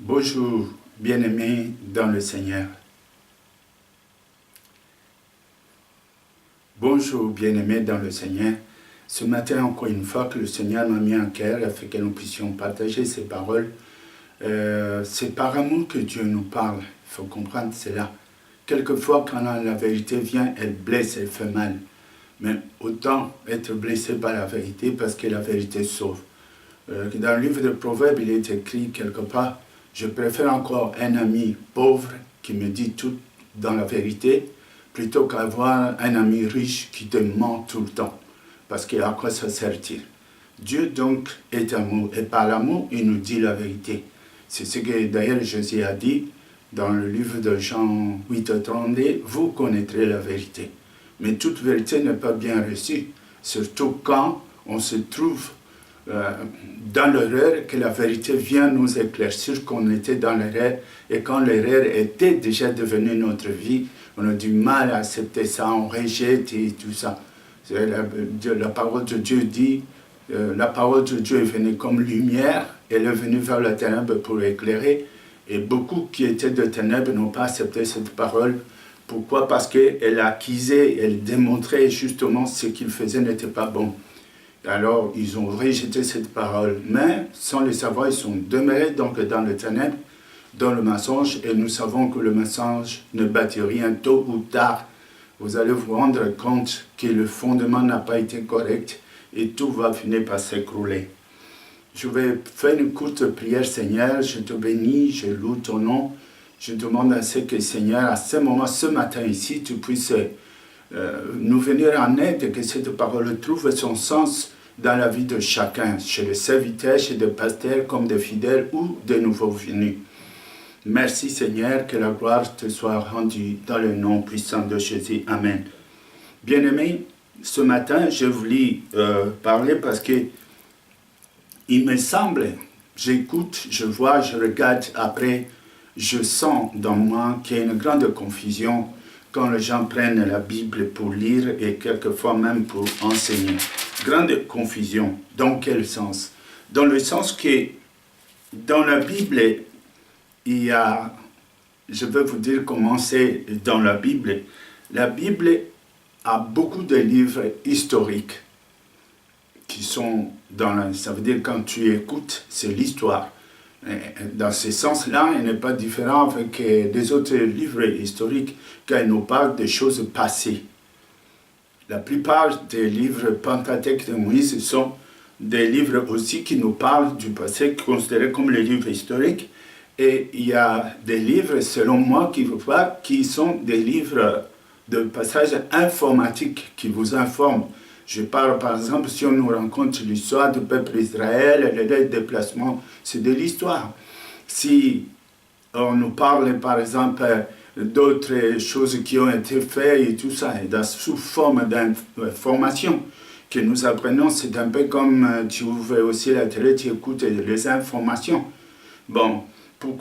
Bonjour, bien-aimés dans le Seigneur. Bonjour, bien-aimés dans le Seigneur. Ce matin, encore une fois, que le Seigneur m'a mis en cœur afin que nous puissions partager ses paroles. C'est par amour que Dieu nous parle. Il faut comprendre cela. Quelquefois, quand la vérité vient, elle blesse, elle fait mal. Mais autant être blessé par la vérité parce que la vérité sauve. Dans le livre de Proverbes, il est écrit quelque part: je préfère encore un ami pauvre qui me dit tout dans la vérité plutôt qu'avoir un ami riche qui te ment tout le temps. Parce qu'à quoi ça sert-il? Dieu donc est amour et par l'amour, il nous dit la vérité. C'est ce que d'ailleurs Jésus a dit dans le livre de Jean 8:32, vous connaîtrez la vérité. Mais toute vérité n'est pas bien reçue, surtout quand on se trouve dans l'erreur, que la vérité vient nous éclaircir qu'on était dans l'erreur, et quand l'erreur était déjà devenue notre vie, on a du mal à accepter ça, on rejette et tout ça. La parole de Dieu dit, la parole de Dieu est venue comme lumière, elle est venue vers la ténèbre pour éclairer, et beaucoup qui étaient de ténèbres n'ont pas accepté cette parole. Pourquoi? Parce qu'elle accusait, elle démontrait justement ce qu'ils faisaient n'était pas bon. Alors, ils ont rejeté cette parole. Mais, sans le savoir, ils sont demeurés donc dans le ténèbre, dans le mensonge, et nous savons que le mensonge ne bâtit rien. Tôt ou tard, vous allez vous rendre compte que le fondement n'a pas été correct, et tout va finir par s'écrouler. Je vais faire une courte prière. Seigneur, je te bénis, je loue ton nom. Je demande à ce que, Seigneur, à ce moment, ce matin ici, tu puisses nous venir en aide, que cette parole trouve son sens dans la vie de chacun, chez les serviteurs, chez des pasteurs comme des fidèles ou des nouveaux venus. Merci Seigneur, que la gloire te soit rendue dans le nom puissant de Jésus. Amen. Bien-aimés, ce matin, je voulais parler parce que il me semble, j'écoute, je vois, je regarde, après, je sens dans moi qu'il y a une grande confusion quand les gens prennent la Bible pour lire et quelquefois même pour enseigner. Grande confusion. Dans quel sens? Dans le sens que dans la Bible, il y a, je vais vous dire comment c'est dans la Bible. La Bible a beaucoup de livres historiques qui sont dans ça veut dire quand tu écoutes, c'est l'histoire. Dans ce sens-là, il n'est pas différent avec des autres livres historiques quand ils nous parlent des choses passées. La plupart des livres Pentateuque de Moïse sont des livres aussi qui nous parlent du passé, considérés comme les livres historiques. Et il y a des livres, selon moi, qui sont des livres de passage informatique qui vous informent. Je parle par exemple, si on nous rencontre l'histoire du peuple d'Israël, les déplacements, c'est de l'histoire. Si on nous parle par exemple d'autres choses qui ont été faites et tout ça, et sous forme d'information que nous apprenons, c'est un peu comme tu ouvres aussi la télé, tu écoutes les informations. Bon,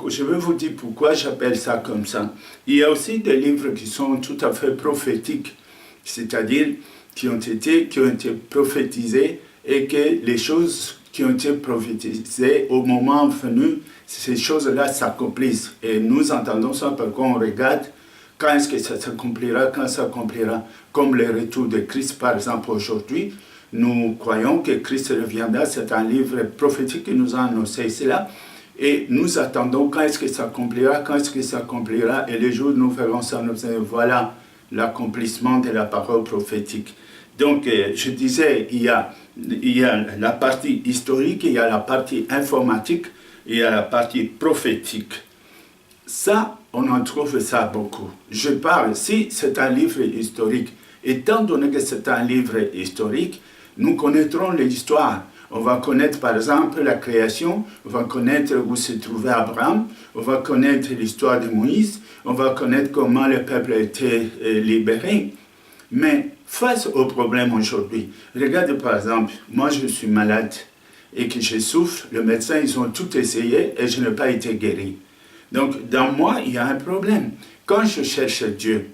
je vais vous dire pourquoi j'appelle ça comme ça. Il y a aussi des livres qui sont tout à fait prophétiques, c'est-à-dire qui ont été prophétisés et que les choses qui ont été prophétisées au moment venu, ces choses-là s'accomplissent. Et nous entendons ça parce qu'on regarde quand est-ce que ça s'accomplira, quand ça s'accomplira. Comme le retour de Christ, par exemple, aujourd'hui, nous croyons que Christ reviendra. C'est un livre prophétique qui nous a annoncé cela. Et nous attendons quand est-ce que ça s'accomplira, quand est-ce que ça s'accomplira. Et les jours, nous verrons ça, nous disons, voilà l'accomplissement de la parole prophétique. Donc, je disais, il y a la partie historique, il y a la partie informatique, il y a la partie prophétique. Ça, on en trouve ça beaucoup. Je parle, si c'est un livre historique, étant donné que c'est un livre historique, nous connaîtrons l'histoire. On va connaître par exemple la création, on va connaître où se trouvait Abraham, on va connaître l'histoire de Moïse, on va connaître comment le peuple a été libéré. Mais face au problème aujourd'hui, regardez par exemple, moi je suis malade et que je souffre, les médecins ils ont tout essayé et je n'ai pas été guéri. Donc dans moi il y a un problème. Quand je cherche Dieu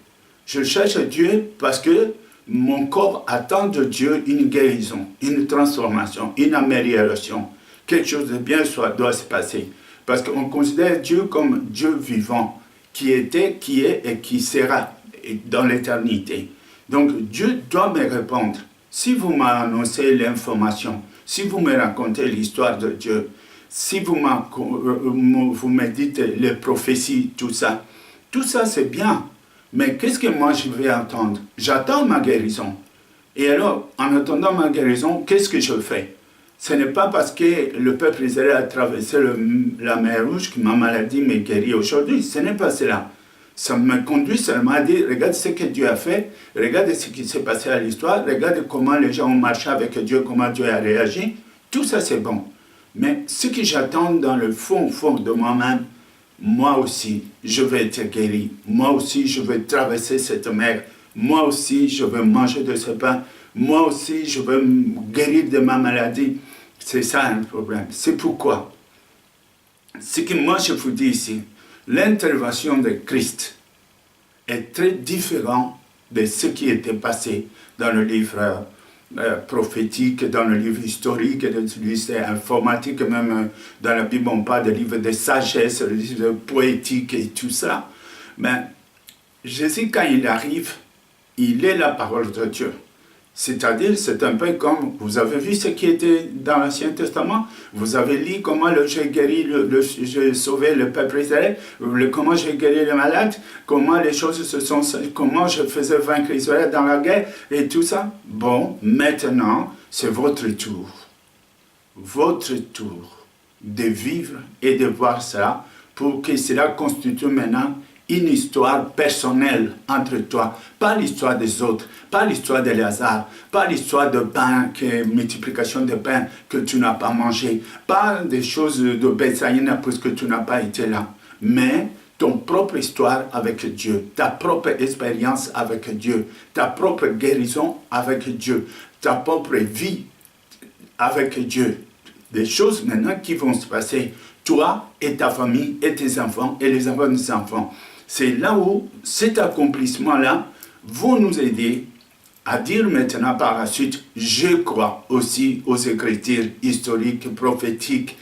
parce que mon corps attend de Dieu une guérison, une transformation, une amélioration. Quelque chose de bien doit se passer. Parce qu'on considère Dieu comme Dieu vivant, qui était, qui est et qui sera dans l'éternité. Donc Dieu doit me répondre. Si vous m'annoncez l'information, si vous me racontez l'histoire de Dieu, si vous me dites les prophéties, tout ça c'est bien. Mais qu'est-ce que moi je vais attendre? J'attends ma guérison. Et alors, en attendant ma guérison, qu'est-ce que je fais? Ce n'est pas parce que le peuple israélien a traversé la mer Rouge que ma maladie m'est guérie aujourd'hui. Ce n'est pas cela. Ça me conduit seulement à dire, regarde ce que Dieu a fait, regarde ce qui s'est passé à l'histoire, regarde comment les gens ont marché avec Dieu, comment Dieu a réagi. Tout ça, c'est bon. Mais ce que j'attends dans le fond de moi-même, moi aussi, je vais être guéri. Moi aussi, je vais traverser cette mer. Moi aussi, je vais manger de ce pain. Moi aussi, je vais me guérir de ma maladie. C'est ça un problème. C'est pourquoi. Ce que moi je vous dis ici, l'intervention de Christ est très différente de ce qui était passé dans le livre prophétique, dans le livre historique, dans le livre informatique, même dans la Bible, on parle de livre de sagesse, le livre poétique et tout ça. Mais Jésus, quand il arrive, il est la parole de Dieu. C'est-à-dire, c'est un peu comme, vous avez vu ce qui était dans l'Ancien Testament, vous avez lu comment j'ai guéri, j'ai sauvé le peuple Israël, comment j'ai guéri les malades, comment les choses comment je faisais vaincre Israël dans la guerre et tout ça. Bon, maintenant, c'est votre tour. Votre tour de vivre et de voir ça pour que cela constitue maintenant une histoire personnelle entre toi, pas l'histoire des autres, pas l'histoire de Lazare, pas l'histoire de pain, multiplication de pain que tu n'as pas mangé, pas des choses de Bethsaïda parce que tu n'as pas été là, mais ton propre histoire avec Dieu, ta propre expérience avec Dieu, ta propre guérison avec Dieu, ta propre vie avec Dieu. Des choses maintenant qui vont se passer, toi et ta famille et tes enfants et les enfants des enfants. C'est là où cet accomplissement-là va nous aider à dire maintenant par la suite, je crois aussi aux écritures historiques, prophétiques,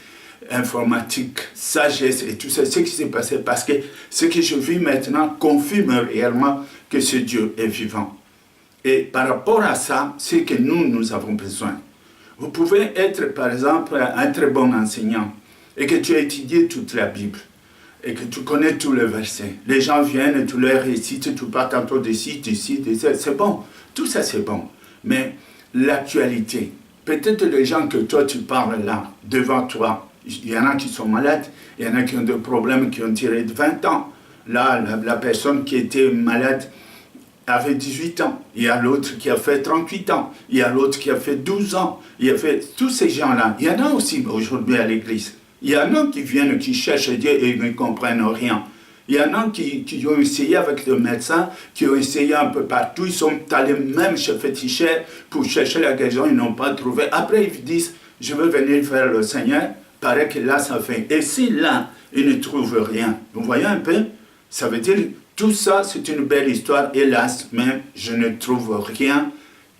informatiques, sagesse et tout ça, ce qui s'est passé, parce que ce que je vis maintenant confirme réellement que ce Dieu est vivant. Et par rapport à ça, c'est que nous avons besoin. Vous pouvez être, par exemple, un très bon enseignant et que tu as étudié toute la Bible. Et que tu connais tous les versets. Les gens viennent et tu leur récites, tu parles tantôt d'ici, c'est bon. Tout ça, c'est bon. Mais l'actualité, peut-être les gens que toi, tu parles là, devant toi, il y en a qui sont malades, il y en a qui ont des problèmes qui ont tiré de 20 ans. Là, la personne qui était malade avait 18 ans. Il y a l'autre qui a fait 38 ans. Il y a l'autre qui a fait 12 ans. Il y a fait tous ces gens-là. Il y en a aussi aujourd'hui à l'église. Il y en a qui viennent, qui cherchent Dieu et ils ne comprennent rien. Il y en a qui ont essayé avec des médecins, qui ont essayé un peu partout. Ils sont allés même chez féticheurs pour chercher la guérison, ils n'ont pas trouvé. Après, ils disent, je veux venir vers le Seigneur. Paraît que là, ça fait. Et si là, ils ne trouvent rien, vous voyez un peu? Ça veut dire, tout ça, c'est une belle histoire, hélas, mais je ne trouve rien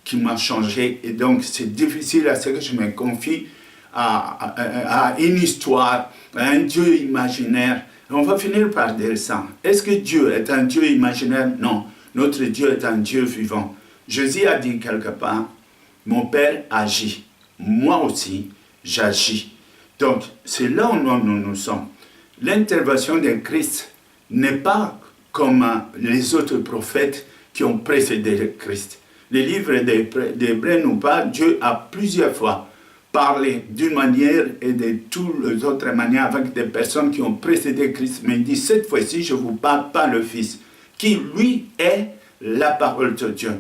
qui m'a changé. Et donc, c'est difficile à ce que je me confie à une histoire, à un Dieu imaginaire. On va finir par dire ça. Est-ce que Dieu est un Dieu imaginaire? Non. Notre Dieu est un Dieu vivant. Jésus a dit quelque part, mon Père agit. Moi aussi, j'agis. Donc, c'est là où nous sommes. L'intervention de Christ n'est pas comme les autres prophètes qui ont précédé le Christ. Les livres d'Hébreux nous parlent, Dieu a plusieurs fois parler d'une manière et de toutes les autres manières avec des personnes qui ont précédé Christ. Mais il dit, cette fois-ci, je ne vous parle pas le Fils, qui lui est la parole de Dieu,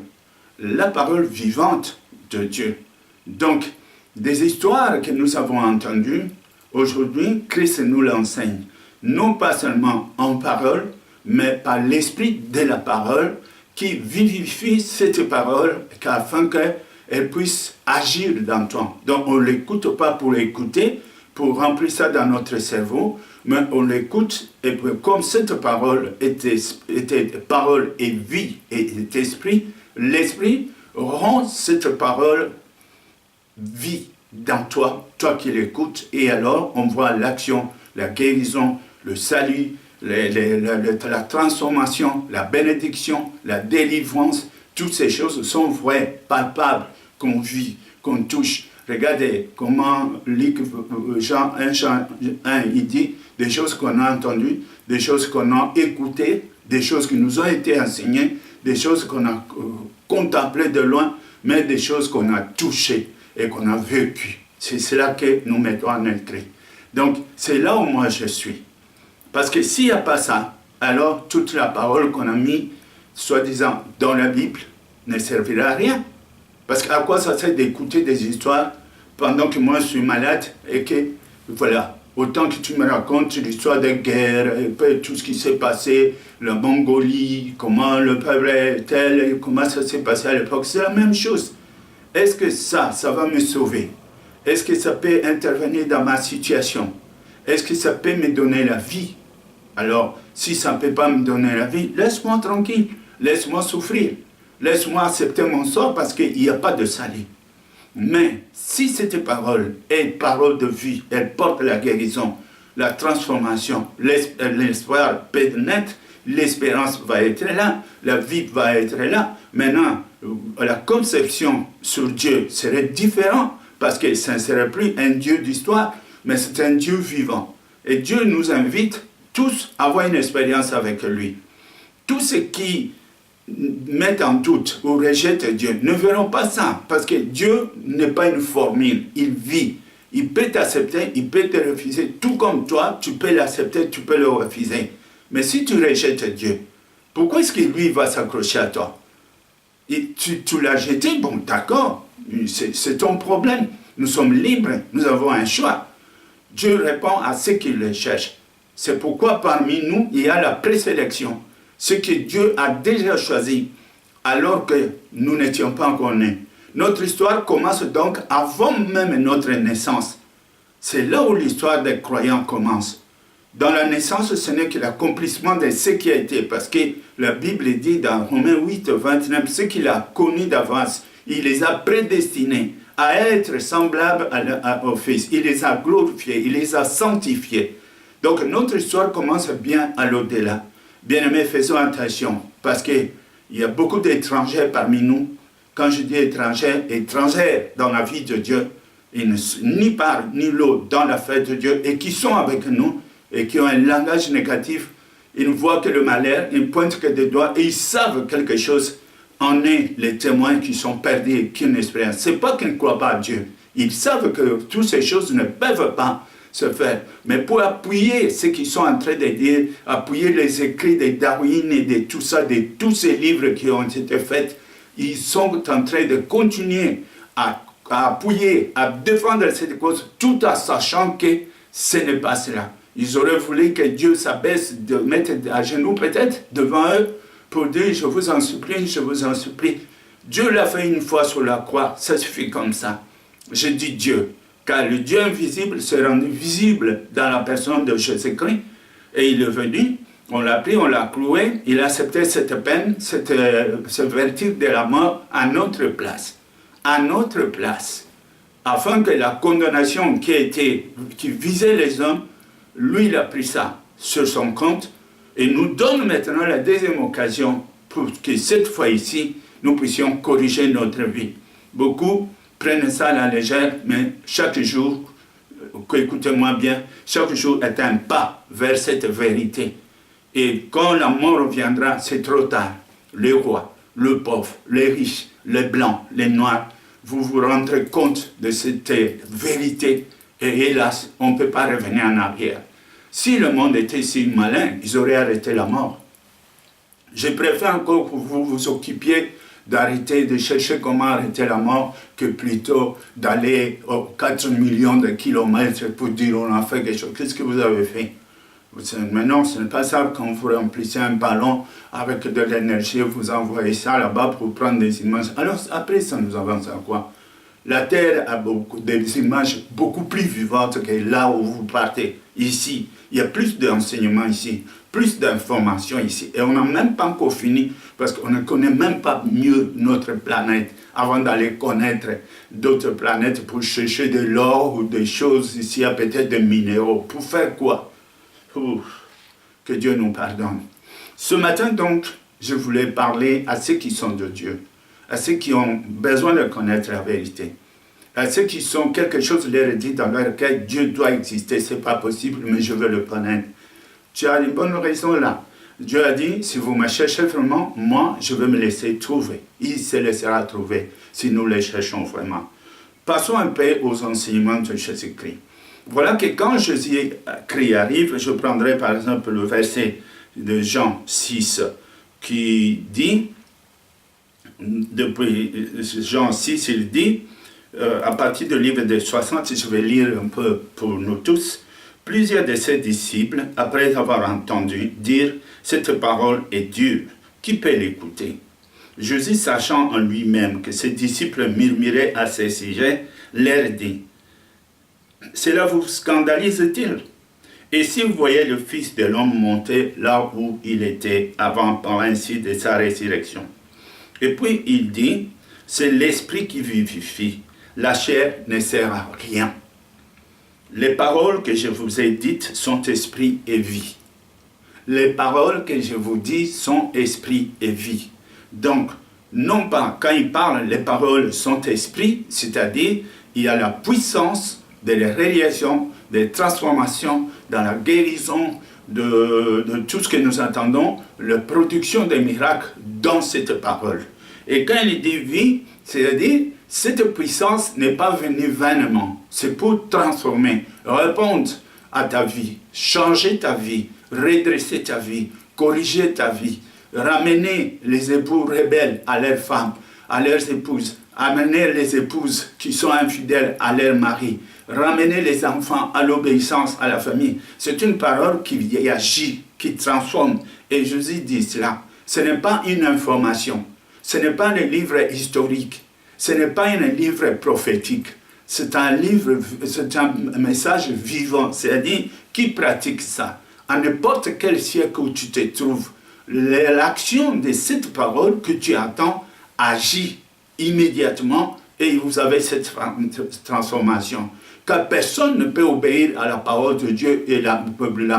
la parole vivante de Dieu. Donc, des histoires que nous avons entendues, aujourd'hui, Christ nous l'enseigne. Non pas seulement en parole, mais par l'esprit de la parole qui vivifie cette parole afin qu'elle puisse agir dans toi. Donc on ne l'écoute pas pour l'écouter, pour remplir ça dans notre cerveau, mais on l'écoute et puis, comme cette parole était parole et vie et esprit, l'esprit rend cette parole vie dans toi, toi qui l'écoutes, et alors on voit l'action la guérison, le salut, la transformation, la bénédiction, la délivrance, toutes ces choses sont vraies, palpables, qu'on vit, qu'on touche. Regardez comment Jean 1, il dit des choses qu'on a entendues, des choses qu'on a écoutées, des choses qui nous ont été enseignées, des choses qu'on a contemplées de loin, mais des choses qu'on a touchées et qu'on a vécues. C'est cela que nous mettons en écrit. Donc, c'est là où moi je suis. Parce que s'il n'y a pas ça, alors toute la parole qu'on a mis, soi-disant, dans la Bible, ne servira à rien. Parce qu'à quoi ça sert d'écouter des histoires pendant que moi je suis malade et que, voilà, autant que tu me racontes l'histoire des guerres, et puis tout ce qui s'est passé, la Mongolie, comment le peuple est tel, et comment ça s'est passé à l'époque, c'est la même chose. Est-ce que ça va me sauver? Est-ce que ça peut intervenir dans ma situation? Est-ce que ça peut me donner la vie? Alors, si ça ne peut pas me donner la vie, laisse-moi tranquille, laisse-moi souffrir, laisse-moi accepter mon sort parce qu'il n'y a pas de salut. Mais si cette parole est une parole de vie, elle porte la guérison, la transformation, l'espoir peut naître, l'espérance va être là, la vie va être là. Maintenant, la conception sur Dieu serait différente parce que ce ne serait plus un Dieu d'histoire, mais c'est un Dieu vivant. Et Dieu nous invite tous à avoir une expérience avec lui. Tous ceux qui mettent en doute ou rejettent Dieu ne verront pas ça, parce que Dieu n'est pas une formule, il vit. Il peut t'accepter, il peut te refuser, tout comme toi, tu peux l'accepter, tu peux le refuser. Mais si tu rejettes Dieu, pourquoi est-ce que lui va s'accrocher à toi? Et tu l'as jeté, bon d'accord, c'est ton problème. Nous sommes libres, nous avons un choix. Dieu répond à ceux qui le cherchent. C'est pourquoi parmi nous, il y a la présélection. Ce que Dieu a déjà choisi, alors que nous n'étions pas encore nés. Notre histoire commence donc avant même notre naissance. C'est là où l'histoire des croyants commence. Dans la naissance, ce n'est que l'accomplissement de ce qui a été, parce que la Bible dit dans Romains 8, 29, ce qu'il a connu d'avance, il les a prédestinés à être semblables au Fils. Il les a glorifiés, il les a sanctifiés. Donc notre histoire commence bien à l'au-delà. Bien-aimés, faisons attention, parce qu'il y a beaucoup d'étrangers parmi nous. Quand je dis étrangers, étrangères dans la vie de Dieu, ils ne sont ni part ni l'autre dans la fête de Dieu, et qui sont avec nous, et qui ont un langage négatif. Ils ne voient que le malheur, ils ne pointent que des doigts, et ils savent quelque chose. En est les témoins qui sont perdus et qui n'espèrent. Ce n'est pas qu'ils ne croient pas à Dieu. Ils savent que toutes ces choses ne peuvent pas se faire. Mais pour appuyer ce qu'ils sont en train de dire, appuyer les écrits de Darwin et de tout ça, de tous ces livres qui ont été faits, ils sont en train de continuer à appuyer, à défendre cette cause, tout en sachant que ce n'est pas cela. Ils auraient voulu que Dieu s'abaisse, de mettre à genoux peut-être devant eux, pour dire, je vous en supplie, je vous en supplie. Dieu l'a fait une fois sur la croix, ça suffit comme ça. Je dis Dieu, car le Dieu invisible s'est rendu visible dans la personne de Jésus-Christ. Et il est venu, on l'a pris, on l'a cloué, il a accepté cette peine, ce verdict de la mort à notre place. À notre place. Afin que la condamnation qui visait les hommes, lui il a pris ça sur son compte, et nous donne maintenant la deuxième occasion pour que cette fois ici, nous puissions corriger notre vie. Beaucoup prennent ça à la légère, mais chaque jour, écoutez-moi bien, chaque jour est un pas vers cette vérité. Et quand la mort reviendra, c'est trop tard. Les rois, le pauvre, les riches, les blancs, les noirs, vous vous rendrez compte de cette vérité. Et hélas, on ne peut pas revenir en arrière. Si le monde était si malin, ils auraient arrêté la mort. Je préfère encore que vous vous occupiez d'arrêter, de chercher comment arrêter la mort, que plutôt d'aller aux 4 millions de kilomètres pour dire on a fait quelque chose. Qu'est-ce que vous avez fait? Mais non, ce n'est pas ça quand vous remplissez un ballon avec de l'énergie, vous envoyez ça là-bas pour prendre des images. Alors après, ça nous avance à quoi? La Terre a des images beaucoup plus vivantes que là où vous partez. Ici, Il y a plus d'enseignements ici, plus d'informations ici. Et on n'a même pas encore fini, parce qu'on ne connaît même pas mieux notre planète, avant d'aller connaître d'autres planètes pour chercher de l'or ou des choses ici, il y a peut-être des minéraux. Pour faire quoi? Que Dieu nous pardonne. Ce matin, donc, je voulais parler à ceux qui sont de Dieu, à ceux qui ont besoin de connaître la vérité, à ceux qui sont quelque chose leur dit dans leur cœur, Dieu doit exister, c'est pas possible, mais je veux le connaître. Tu as une bonne raison là. Dieu a dit, si vous me cherchez vraiment, moi, je vais me laisser trouver. Il se laissera trouver si nous les cherchons vraiment. Passons un peu aux enseignements de Jésus-Christ. Voilà que quand Jésus-Christ arrive, je prendrai par exemple le verset de Jean 6 qui dit, depuis Jean 6, il dit, à partir du livre de 60, je vais lire un peu pour nous tous, plusieurs de ses disciples, après avoir entendu dire « Cette parole est dure, qui peut l'écouter ?» Jésus, sachant en lui-même que ses disciples murmuraient à ses sujets, leur dit « Cela vous scandalise-t-il? Et si vous voyez le Fils de l'homme monter là où il était avant, par ainsi, de sa résurrection. » Et puis il dit « C'est l'Esprit qui vivifie, la chair ne sert à rien. » Les paroles que je vous ai dites sont esprit et vie. Les paroles que je vous dis sont esprit et vie. Donc, non pas, quand il parle, les paroles sont esprit, c'est-à-dire, il y a la puissance de la réalisation, des transformations, dans la guérison, de tout ce que nous entendons, la production des miracles dans cette parole. Et quand il dit vie, c'est-à-dire, cette puissance n'est pas venue vainement. C'est pour transformer, répondre à ta vie, changer ta vie, redresser ta vie, corriger ta vie, ramener les époux rebelles à leurs femmes, à leurs épouses, amener les épouses qui sont infidèles à leur mari, ramener les enfants à l'obéissance à la famille. C'est une parole qui agit, qui transforme. Et Jésus dit cela. Ce n'est pas une information. Ce n'est pas un livre historique. Ce n'est pas un livre prophétique, c'est un livre, c'est un message vivant, c'est-à-dire qui pratique ça. À n'importe quel siècle où tu te trouves, l'action de cette parole que tu attends agit immédiatement et vous avez cette transformation. Car personne ne peut obéir à la parole de Dieu et la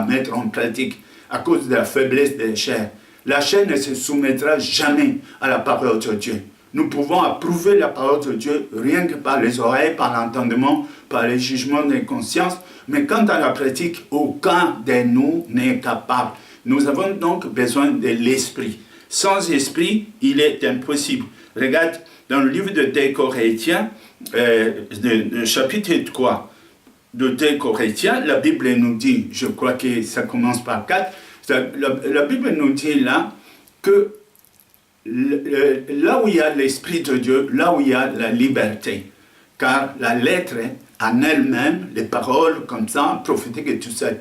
mettre en pratique à cause de la faiblesse de la chair. La chair ne se soumettra jamais à la parole de Dieu. Nous pouvons approuver la parole de Dieu rien que par les oreilles, par l'entendement, par les jugements de conscience. Mais quant à la pratique, aucun de nous n'est capable. Nous avons donc besoin de l'esprit. Sans esprit, il est impossible. Regarde, dans le livre de 2 Corinthiens, chapitre 3 de 2 Corinthiens, la Bible nous dit, je crois que ça commence par 4, la Bible nous dit là que là où il y a l'Esprit de Dieu, là où il y a la liberté. Car la lettre, en elle-même, les paroles comme ça, prophétiques et tout ça,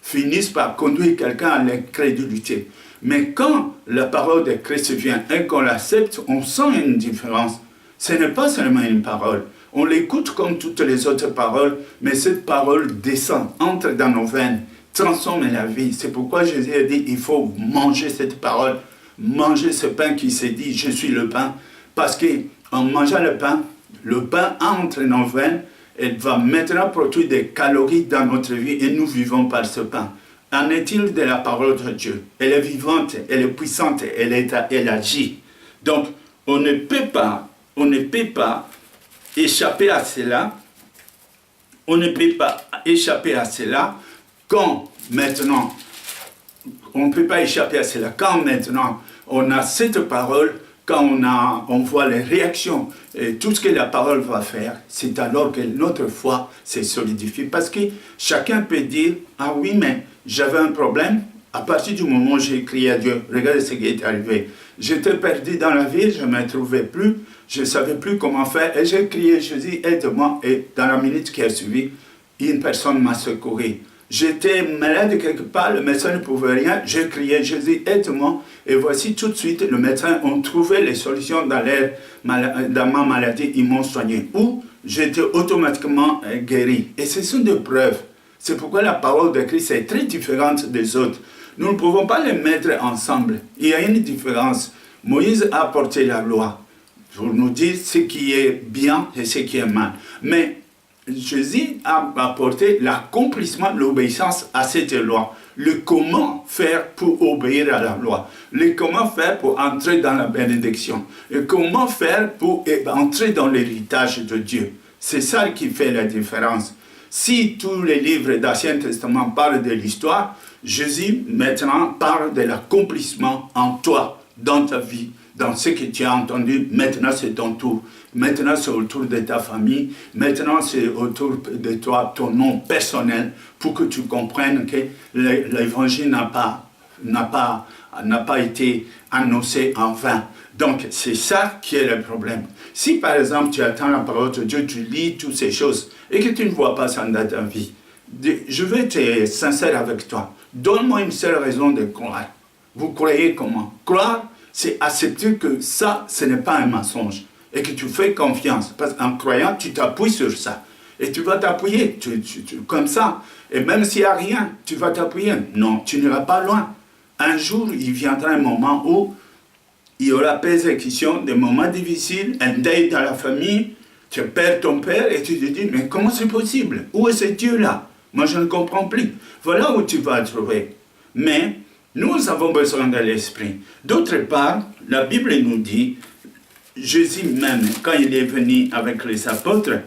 finissent par conduire quelqu'un à l'incrédulité. Mais quand la parole de Christ vient et qu'on l'accepte, on sent une différence. Ce n'est pas seulement une parole. On l'écoute comme toutes les autres paroles, mais cette parole descend, entre dans nos veines, transforme la vie. C'est pourquoi Jésus a dit, il faut manger cette parole. Manger ce pain qui s'est dit, je suis le pain, parce qu'en mangeant le pain entre nos veines, et va maintenant produire des calories dans notre vie, et nous vivons par ce pain. En est-il de la parole de Dieu? Elle est vivante, elle est puissante, elle agit. Donc, on ne peut pas échapper à cela, quand maintenant, on a cette parole, quand on voit les réactions, et tout ce que la parole va faire, c'est alors que notre foi se solidifie. Parce que chacun peut dire, ah oui, mais j'avais un problème, à partir du moment où j'ai crié à Dieu, regardez ce qui est arrivé. J'étais perdu dans la ville, je ne me trouvais plus, je ne savais plus comment faire, et j'ai crié, Jésus, aide-moi, et dans la minute qui a suivi, une personne m'a secouru. J'étais malade quelque part, le médecin ne pouvait rien, j'ai crié, Jésus, aide-moi. Et voici tout de suite, le médecin ont trouvé les solutions dans ma maladie, ils m'ont soigné. Ou j'étais automatiquement guéri. Et ce sont des preuves. C'est pourquoi la parole de Christ est très différente des autres. Nous ne pouvons pas les mettre ensemble. Il y a une différence. Moïse a apporté la loi pour nous dire ce qui est bien et ce qui est mal. Mais Jésus a apporté l'accomplissement, l'obéissance à cette loi. Le comment faire pour obéir à la loi. Le comment faire pour entrer dans la bénédiction. Le comment faire pour entrer dans l'héritage de Dieu. C'est ça qui fait la différence. Si tous les livres d'Ancien Testament parlent de l'histoire, Jésus maintenant parle de l'accomplissement en toi, dans ta vie, dans ce que tu as entendu. Maintenant c'est ton tour. Maintenant c'est autour de ta famille. Maintenant c'est autour de toi, ton nom personnel, pour que tu comprennes que l'évangile n'a pas été annoncé en vain. Donc c'est ça qui est le problème. Si par exemple tu attends la parole de Dieu, tu lis toutes ces choses et que tu ne vois pas ça dans ta vie, je vais être sincère avec toi. Donne-moi une seule raison de croire. Vous croyez comment? Croire, c'est accepter que ça, ce n'est pas un mensonge et que tu fais confiance. Parce qu'en croyant, tu t'appuies sur ça. Et tu vas t'appuyer comme ça. Et même s'il n'y a rien, tu vas t'appuyer. Non, tu n'iras pas loin. Un jour, il viendra un moment où il y aura persécution, des moments difficiles, un deuil dans la famille, tu perds ton père et tu te dis, mais comment c'est possible? Où est ce Dieu-là? Moi, je ne comprends plus. Voilà où tu vas trouver. Mais nous avons besoin de l'Esprit. D'autre part, la Bible nous dit, Jésus même, quand il est venu avec les apôtres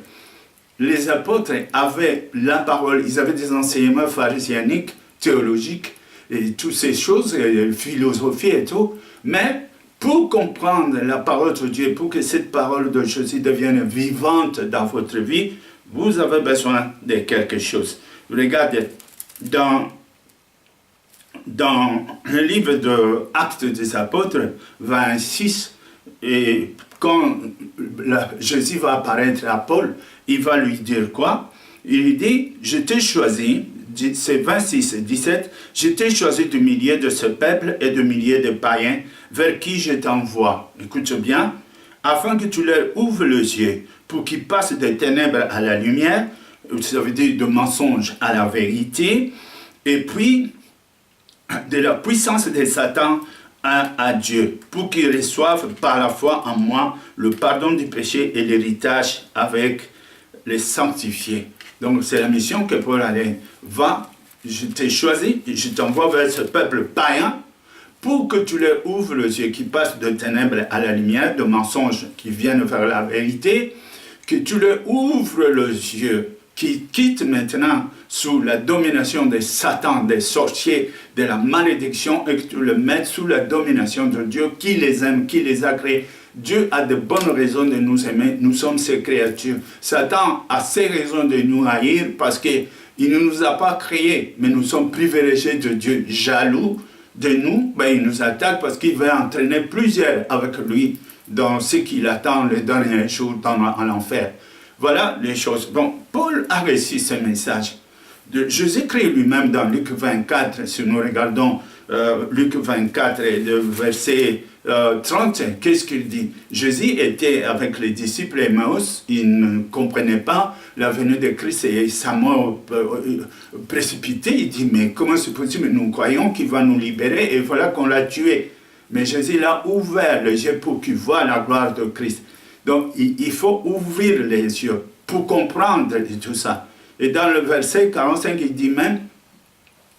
avaient la parole, ils avaient des enseignements pharisianiques, théologiques, et toutes ces choses, philosophie et tout, mais pour comprendre la parole de Dieu, pour que cette parole de Jésus devienne vivante dans votre vie, vous avez besoin de quelque chose. Regardez, dans le livre de Actes des Apôtres, 26, et quand Jésus va apparaître à Paul, il va lui dire quoi? Il lui dit, je t'ai choisi, c'est 26 et 17, je t'ai choisi du milieu de ce peuple et du milieu de païens vers qui je t'envoie. Écoute bien, afin que tu leur ouvres les yeux pour qu'ils passent des ténèbres à la lumière, ça veut dire de mensonge à la vérité, et puis de la puissance de Satan à Dieu, pour qu'ils reçoivent par la foi en moi le pardon du péché et l'héritage avec les sanctifiés. Donc c'est la mission que Paul allait. Va, je t'ai choisi, je t'envoie vers ce peuple païen pour que tu leur ouvres les yeux, qui passent de ténèbres à la lumière, de mensonges qui viennent vers la vérité, que tu leur ouvres les yeux, qui quittent maintenant sous la domination de Satan, des sorciers, de la malédiction, et que tu les mettes sous la domination de Dieu, qui les aime, qui les a créés. Dieu a de bonnes raisons de nous aimer, nous sommes ses créatures. Satan a ses raisons de nous haïr parce qu'il ne nous a pas créés, mais nous sommes privilégiés de Dieu, jaloux de nous, ben il nous attaque parce qu'il veut entraîner plusieurs avec lui dans ce qu'il attend les derniers jours dans l'enfer. Voilà les choses. Bon, Paul a reçu ce message. Jésus-Christ lui-même dans Luc 24, si nous regardons Luc 24 et le verset 30, qu'est-ce qu'il dit? Jésus était avec les disciples Emmaüs, ils ne comprenaient pas la venue de Christ et sa mort précipitée. Il dit, mais comment c'est possible? Nous croyons qu'il va nous libérer et voilà qu'on l'a tué. Mais Jésus l'a ouvert les yeux pour qu'il voie la gloire de Christ. Donc il faut ouvrir les yeux pour comprendre tout ça. Et dans le verset 45, il dit même,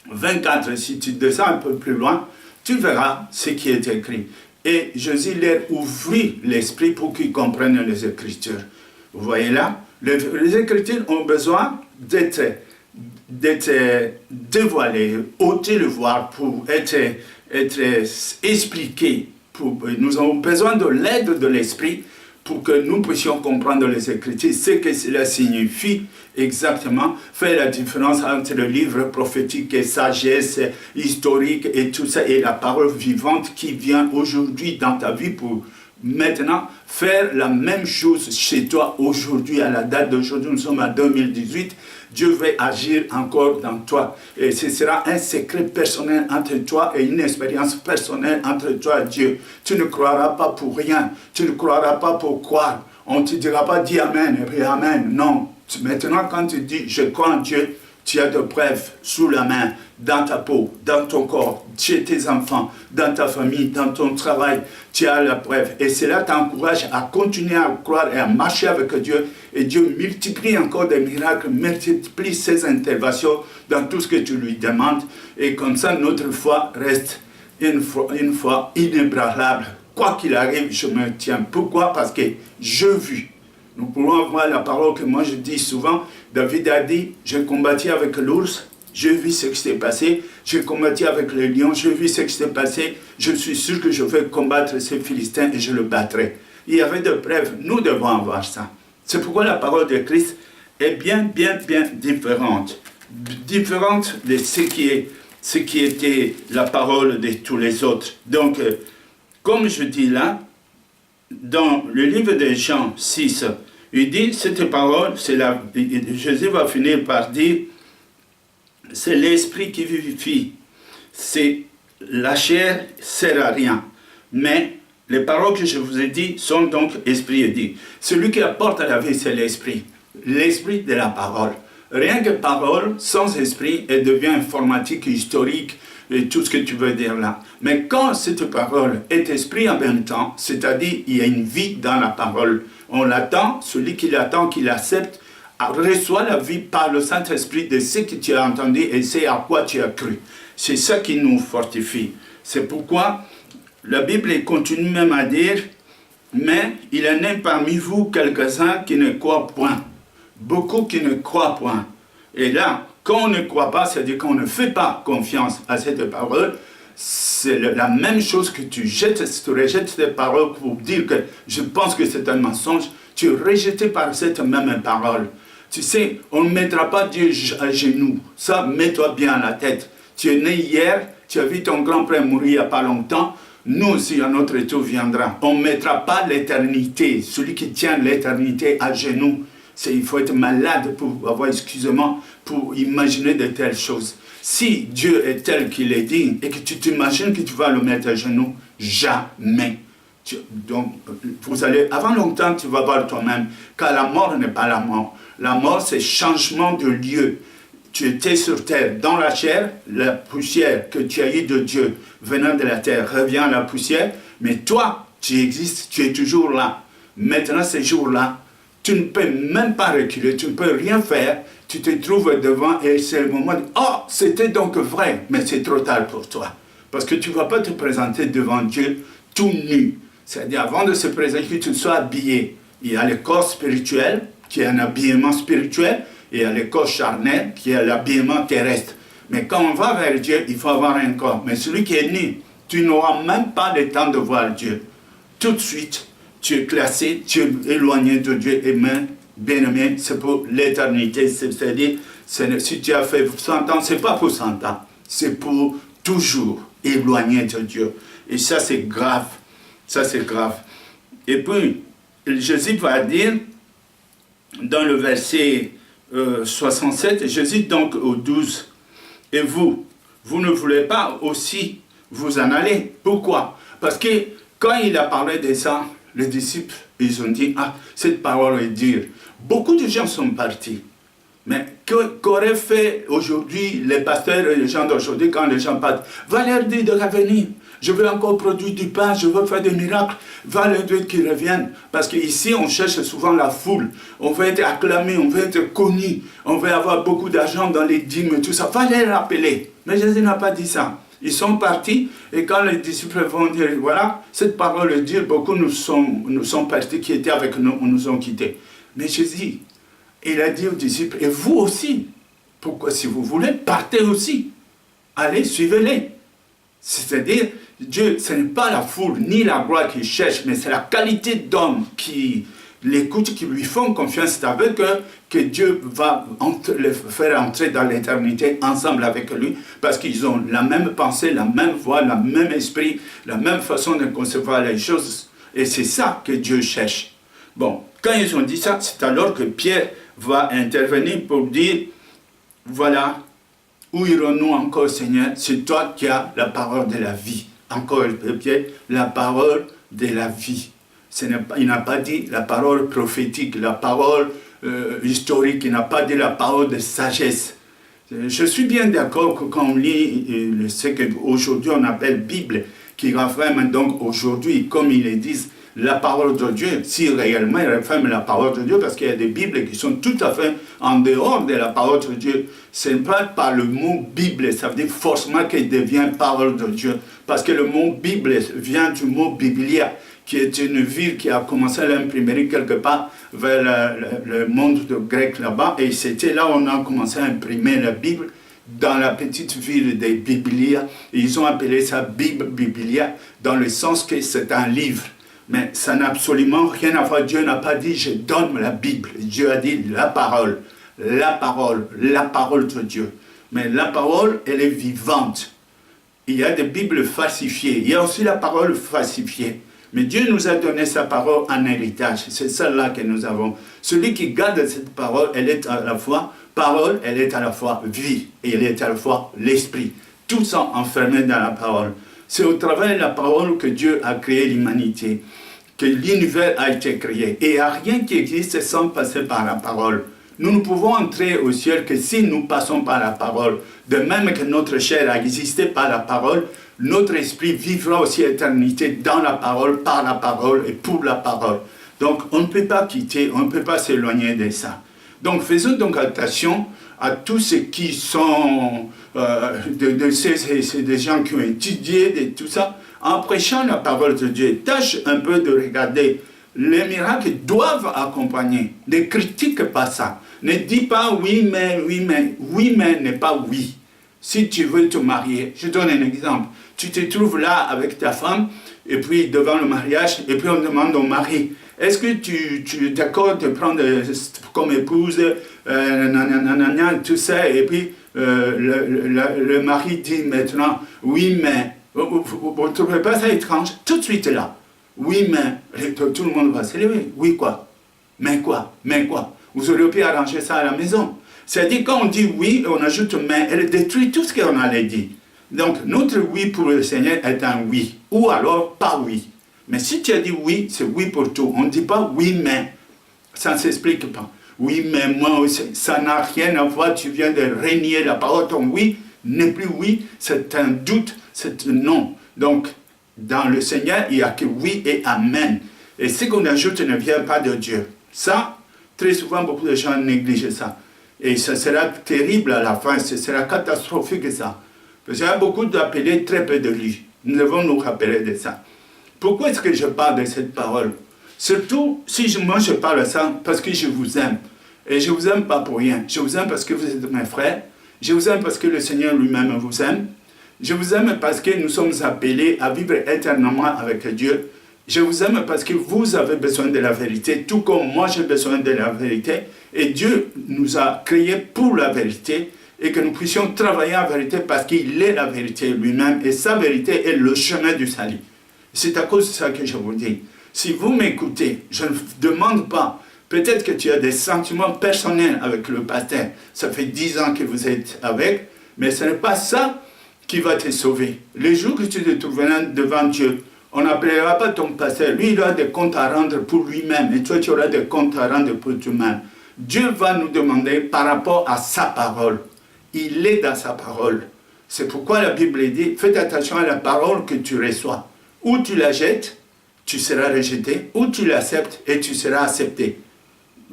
24, si tu descends un peu plus loin, tu verras ce qui est écrit. Et Jésus leur ouvrit l'esprit pour qu'ils comprennent les Écritures. Vous voyez là, les Écritures ont besoin d'être dévoilées, ôter le voile pour être expliquées. Nous avons besoin de l'aide de l'Esprit pour que nous puissions comprendre les Écritures, ce que cela signifie exactement, faire la différence entre le livre prophétique et sagesse historique et tout ça, et la parole vivante qui vient aujourd'hui dans ta vie pour maintenant faire la même chose chez toi aujourd'hui, à la date d'aujourd'hui, nous sommes en 2018, Dieu veut agir encore dans toi. Et ce sera un secret personnel entre toi et une expérience personnelle entre toi et Dieu. Tu ne croiras pas pour rien. Tu ne croiras pas pour croire. On ne te dira pas dis Amen et puis Amen. Non. Maintenant, quand tu dis je crois en Dieu, Tu as de preuves sous la main, dans ta peau, dans ton corps, chez tes enfants, dans ta famille, dans ton travail. Tu as la preuve. Et cela t'encourage à continuer à croire et à marcher avec Dieu. Et Dieu multiplie encore des miracles, multiplie ses interventions dans tout ce que tu lui demandes. Et comme ça, notre foi reste une foi inébranlable. Quoi qu'il arrive, je me tiens. Pourquoi? Parce que je vis. Nous pouvons voir la parole que moi je dis souvent. David a dit, j'ai combattu avec l'ours, j'ai vu ce qui s'est passé. J'ai combattu avec le lion, j'ai vu ce qui s'est passé. Je suis sûr que je vais combattre ces Philistins et je le battrai. Il y avait des preuves, nous devons avoir ça. C'est pourquoi la parole de Christ est bien différente. Différente de ce qui était la parole de tous les autres. Donc, comme je dis là, dans le livre de Jean 6, il dit, cette parole, Jésus va finir par dire, c'est l'esprit qui vivifie. C'est la chair ne sert à rien. Mais les paroles que je vous ai dites sont donc esprit et dit. Celui qui apporte à la vie, c'est l'esprit. L'esprit de la parole. Rien que parole, sans esprit, elle devient informatique, historique, et tout ce que tu veux dire là. Mais quand cette parole est esprit en même temps, c'est-à-dire il y a une vie dans la parole, on l'attend, celui qui l'attend, qui l'accepte, reçoit la vie par le Saint-Esprit de ce que tu as entendu et c'est à quoi tu as cru. C'est ça qui nous fortifie. C'est pourquoi la Bible continue même à dire, mais il en est parmi vous quelques-uns qui ne croient point. Beaucoup qui ne croient point. Et là, quand on ne croit pas, c'est-à-dire qu'on ne fait pas confiance à cette parole, c'est la même chose que tu rejettes cette parole pour dire que je pense que c'est un mensonge, tu es rejeté par cette même parole. Tu sais, on ne mettra pas Dieu à genoux. Ça, mets-toi bien à la tête. Tu es né hier, tu as vu ton grand-père mourir il n'y a pas longtemps. Nous aussi, à notre tour viendra. On ne mettra pas l'éternité, celui qui tient l'éternité à genoux. Il faut être malade pour avoir, excusez-moi, pour imaginer de telles choses. Si Dieu est tel qu'il est dit et que tu t'imagines que tu vas le mettre à genoux, jamais. Donc, avant longtemps, tu vas voir toi-même, car la mort n'est pas la mort. La mort, c'est changement de lieu. Tu étais sur terre, dans la chair, la poussière que tu as eue de Dieu, venant de la terre, revient à la poussière, mais toi, tu existes, tu es toujours là. Maintenant, ces jours-là, tu ne peux même pas reculer, tu ne peux rien faire, tu te trouves devant et c'est le moment de « Oh, c'était donc vrai !» Mais c'est trop tard pour toi. Parce que tu ne vas pas te présenter devant Dieu tout nu. C'est-à-dire, avant de se présenter, que tu sois habillé. Il y a le corps spirituel, qui est un habillement spirituel, et il y a le corps charnel, qui est l'habillement terrestre. Mais quand on va vers Dieu, il faut avoir un corps. Mais celui qui est nu, tu n'auras même pas le temps de voir Dieu. Tout de suite, tu es classé, tu es éloigné de Dieu. Et bien-aimé, c'est pour l'éternité. C'est-à-dire, si tu as fait 100 ans, ce n'est pas pour 100 ans. C'est pour toujours éloigné de Dieu. Et ça, c'est grave. Ça, c'est grave. Et puis, Jésus va dire, dans le verset 67, Jésus donc au 12, « Et vous ne voulez pas aussi vous en aller. » Pourquoi? Parce que quand il a parlé de ça, les disciples, ils ont dit, « Ah, cette parole est dure. » Beaucoup de gens sont partis. Mais qu'auraient fait aujourd'hui les pasteurs et les gens d'aujourd'hui quand les gens partent? Va leur dire de revenir. Je veux encore produire du pain, je veux faire des miracles. Va leur dire qu'ils reviennent. Parce qu'ici, on cherche souvent la foule. On veut être acclamé, on veut être connu. On veut avoir beaucoup d'argent dans les dîmes et tout ça. Va les rappeler. Mais Jésus n'a pas dit ça. Ils sont partis et quand les disciples vont dire, voilà, cette parole est dure, beaucoup nous sont partis qui étaient avec nous, nous ont quittés. Mais Jésus, il a dit aux disciples, et vous aussi, pourquoi si vous voulez, partez aussi. Allez, suivez-les. C'est-à-dire, Dieu, ce n'est pas la foule ni la gloire qu'il cherche, mais c'est la qualité d'homme qui l'écoute, qui lui font confiance. C'est avec eux que Dieu va les faire entrer dans l'éternité ensemble avec lui, parce qu'ils ont la même pensée, la même voix, le même esprit, la même façon de concevoir les choses. Et c'est ça que Dieu cherche. Bon, quand ils ont dit ça, c'est alors que Pierre va intervenir pour dire, voilà, où irons-nous encore, Seigneur? C'est toi qui as la parole de la vie. Encore, Pierre, la parole de la vie. Il n'a pas dit la parole prophétique, la parole historique, il n'a pas dit la parole de sagesse. Je suis bien d'accord que quand on lit ce qu'aujourd'hui on appelle Bible, qui renferme donc aujourd'hui, comme ils le disent, la parole de Dieu, si réellement il renferme la parole de Dieu, parce qu'il y a des Bibles qui sont tout à fait en dehors de la parole de Dieu. Ce n'est pas par le mot Bible, ça veut dire forcément qu'elle devient parole de Dieu. Parce que le mot Bible vient du mot Biblia, qui est une ville qui a commencé à l'imprimer quelque part vers le monde grec là-bas. Et c'était là où on a commencé à imprimer la Bible, dans la petite ville de Biblia. Ils ont appelé ça Bible, Biblia, dans le sens que c'est un livre. Mais ça n'a absolument rien à voir. Dieu n'a pas dit « je donne la Bible ». Dieu a dit « la parole ». La parole de Dieu. Mais la parole, elle est vivante. Il y a des Bibles falsifiées. Il y a aussi la parole falsifiée. Mais Dieu nous a donné sa parole en héritage. C'est celle-là que nous avons. Celui qui garde cette parole, elle est à la fois parole, elle est à la fois vie, et elle est à la fois l'esprit. Tout ça enfermé dans la parole. C'est au travers de la parole que Dieu a créé l'humanité, que l'univers a été créé. Et il n'y a rien qui existe sans passer par la parole. Nous ne pouvons entrer au ciel que si nous passons par la parole. De même que notre chair a existé par la parole, notre esprit vivra aussi éternité dans la parole, par la parole et pour la parole. Donc on ne peut pas quitter, on ne peut pas s'éloigner de ça. Donc faisons donc attention à tous ceux qui sont c'est des gens qui ont étudié de tout ça, en prêchant la parole de Dieu. Tâche un peu de regarder. Les miracles doivent accompagner. Ne critique pas ça. Ne dis pas oui mais n'est pas oui. Si tu veux te marier, je donne un exemple. Tu te trouves là avec ta femme, et puis devant le mariage, et puis on demande au mari, est-ce que tu es d'accord de prendre comme épouse, tout ça, et puis le mari dit maintenant, oui mais, vous ne trouvez pas ça étrange? Tout de suite là. Oui, mais tout le monde va s'élever. Oui, quoi? Mais quoi? Mais quoi? Vous auriez pu arranger ça à la maison. C'est-à-dire, quand on dit oui, on ajoute mais, elle détruit tout ce qu'on allait dire. Donc, notre oui pour le Seigneur est un oui. Ou alors, pas oui. Mais si tu as dit oui, c'est oui pour tout. On ne dit pas oui, mais. Ça ne s'explique pas. Oui, mais moi aussi, ça n'a rien à voir. Tu viens de régner la parole. Ton oui n'est plus oui. C'est un doute. C'est un non. Donc, dans le Seigneur, il n'y a que oui et amen. Et ce qu'on ajoute ne vient pas de Dieu. Ça, très souvent, beaucoup de gens négligent ça. Et ça sera terrible à la fin, ce sera catastrophique ça. Parce qu'il y a beaucoup d'appelés, très peu de lui. Nous devons nous rappeler de ça. Pourquoi est-ce que je parle de cette parole? Surtout, si moi je parle de ça, parce que je vous aime. Et je ne vous aime pas pour rien. Je vous aime parce que vous êtes mes frères. Je vous aime parce que le Seigneur lui-même vous aime. Je vous aime parce que nous sommes appelés à vivre éternellement avec Dieu. Je vous aime parce que vous avez besoin de la vérité, tout comme moi j'ai besoin de la vérité. Et Dieu nous a créés pour la vérité et que nous puissions travailler en vérité parce qu'il est la vérité lui-même et sa vérité est le chemin du salut. C'est à cause de ça que je vous dis. Si vous m'écoutez, je ne demande pas, peut-être que tu as des sentiments personnels avec le pasteur, ça fait 10 ans que vous êtes avec, mais ce n'est pas ça qui va te sauver. Le jour que tu te trouveras devant Dieu, on n'appellera pas ton pasteur. Lui, il aura des comptes à rendre pour lui-même. Et toi, tu auras des comptes à rendre pour toi-même. Dieu va nous demander par rapport à sa parole. Il est dans sa parole. C'est pourquoi la Bible dit, faites attention à la parole que tu reçois. Ou tu la jettes, tu seras rejeté. Ou tu l'acceptes et tu seras accepté.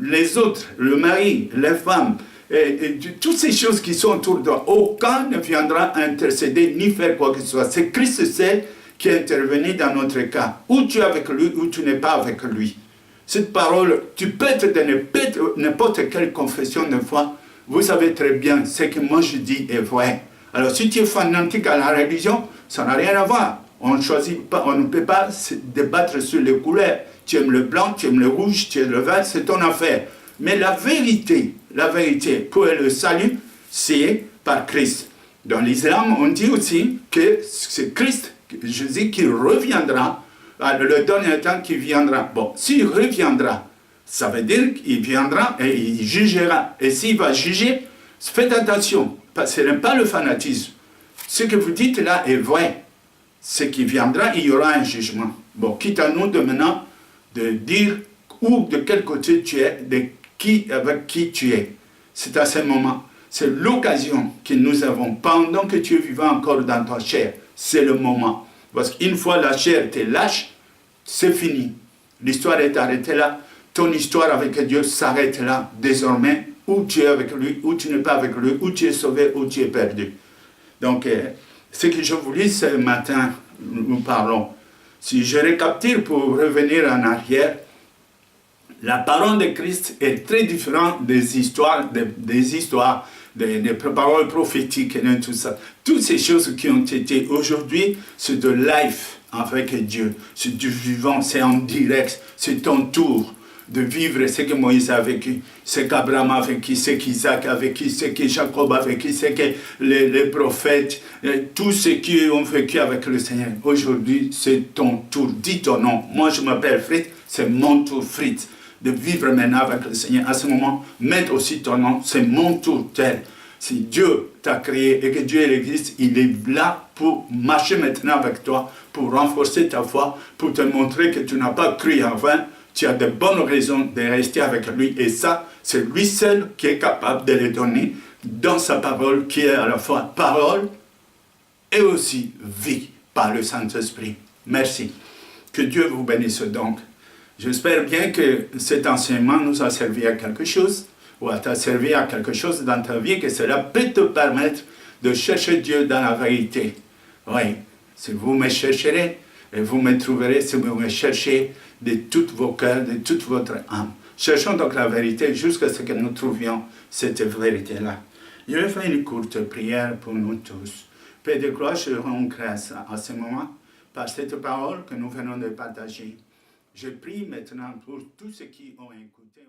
Les autres, le mari, les femmes, et toutes ces choses qui sont autour de toi, aucun ne viendra intercéder ni faire quoi que ce soit. C'est Christ seul qui est intervenu dans notre cas. Ou tu es avec lui, ou tu n'es pas avec lui. Cette parole, tu peux être de n'importe quelle confession de foi. Vous savez très bien, ce que moi je dis est vrai. Alors si tu es fanatique à la religion, ça n'a rien à voir. On ne peut pas se débattre sur les couleurs. Tu aimes le blanc, tu aimes le rouge, tu aimes le vert, c'est ton affaire. Mais la vérité pour le salut, c'est par Christ. Dans l'islam, on dit aussi que c'est Christ, Jésus, qui reviendra, le dernier temps qui viendra. Bon, s'il reviendra, ça veut dire qu'il viendra et il jugera. Et s'il va juger, faites attention, parce que ce n'est pas le fanatisme. Ce que vous dites là est vrai. Ce qui viendra, il y aura un jugement. Bon, quitte à nous de maintenant de dire où, de quel côté tu es, avec qui tu es. C'est à ce moment. c'est l'occasion que nous avons pendant que tu es vivant encore dans ta chair. C'est le moment. Parce qu'une fois la chair te lâche, c'est fini. L'histoire est arrêtée là. Ton histoire avec Dieu s'arrête là. Désormais, ou tu es avec lui, ou tu n'es pas avec lui, ou tu es sauvé, ou tu es perdu. Donc, ce que je voulais ce matin, nous parlons. Si je récapitule pour revenir en arrière, la parole de Christ est très différente des histoires, des paroles prophétiques et de tout ça. Toutes ces choses qui ont été aujourd'hui, c'est de life avec Dieu. C'est du vivant, c'est en direct, c'est ton tour de vivre ce que Moïse a vécu, ce qu'Abraham a vécu, ce qu'Isaac a vécu, ce que Jacob a vécu, ce que les prophètes, tous ceux qui ont vécu avec le Seigneur. Aujourd'hui, c'est ton tour. Dis ton nom. Moi, je m'appelle Fritz, c'est mon tour, Fritz, de vivre maintenant avec le Seigneur. À ce moment, mettre aussi ton nom, c'est mon tour tel. Si Dieu t'a créé et que Dieu existe, il est là pour marcher maintenant avec toi, pour renforcer ta foi, pour te montrer que tu n'as pas cru en vain. Tu as de bonnes raisons de rester avec lui. Et ça, c'est lui seul qui est capable de les donner dans sa parole, qui est à la fois parole et aussi vie par le Saint-Esprit. Merci. Que Dieu vous bénisse donc. J'espère bien que cet enseignement nous a servi à quelque chose, ou t'a servi à quelque chose dans ta vie, que cela peut te permettre de chercher Dieu dans la vérité. Oui, si vous me chercherez, et vous me trouverez si vous me cherchez de tous vos cœurs, de toute votre âme. Cherchons donc la vérité jusqu'à ce que nous trouvions cette vérité-là. Je vais faire une courte prière pour nous tous. Père de gloire, je rends grâce à ce moment par cette parole que nous venons de partager. Je prie maintenant pour tous ceux qui ont écouté.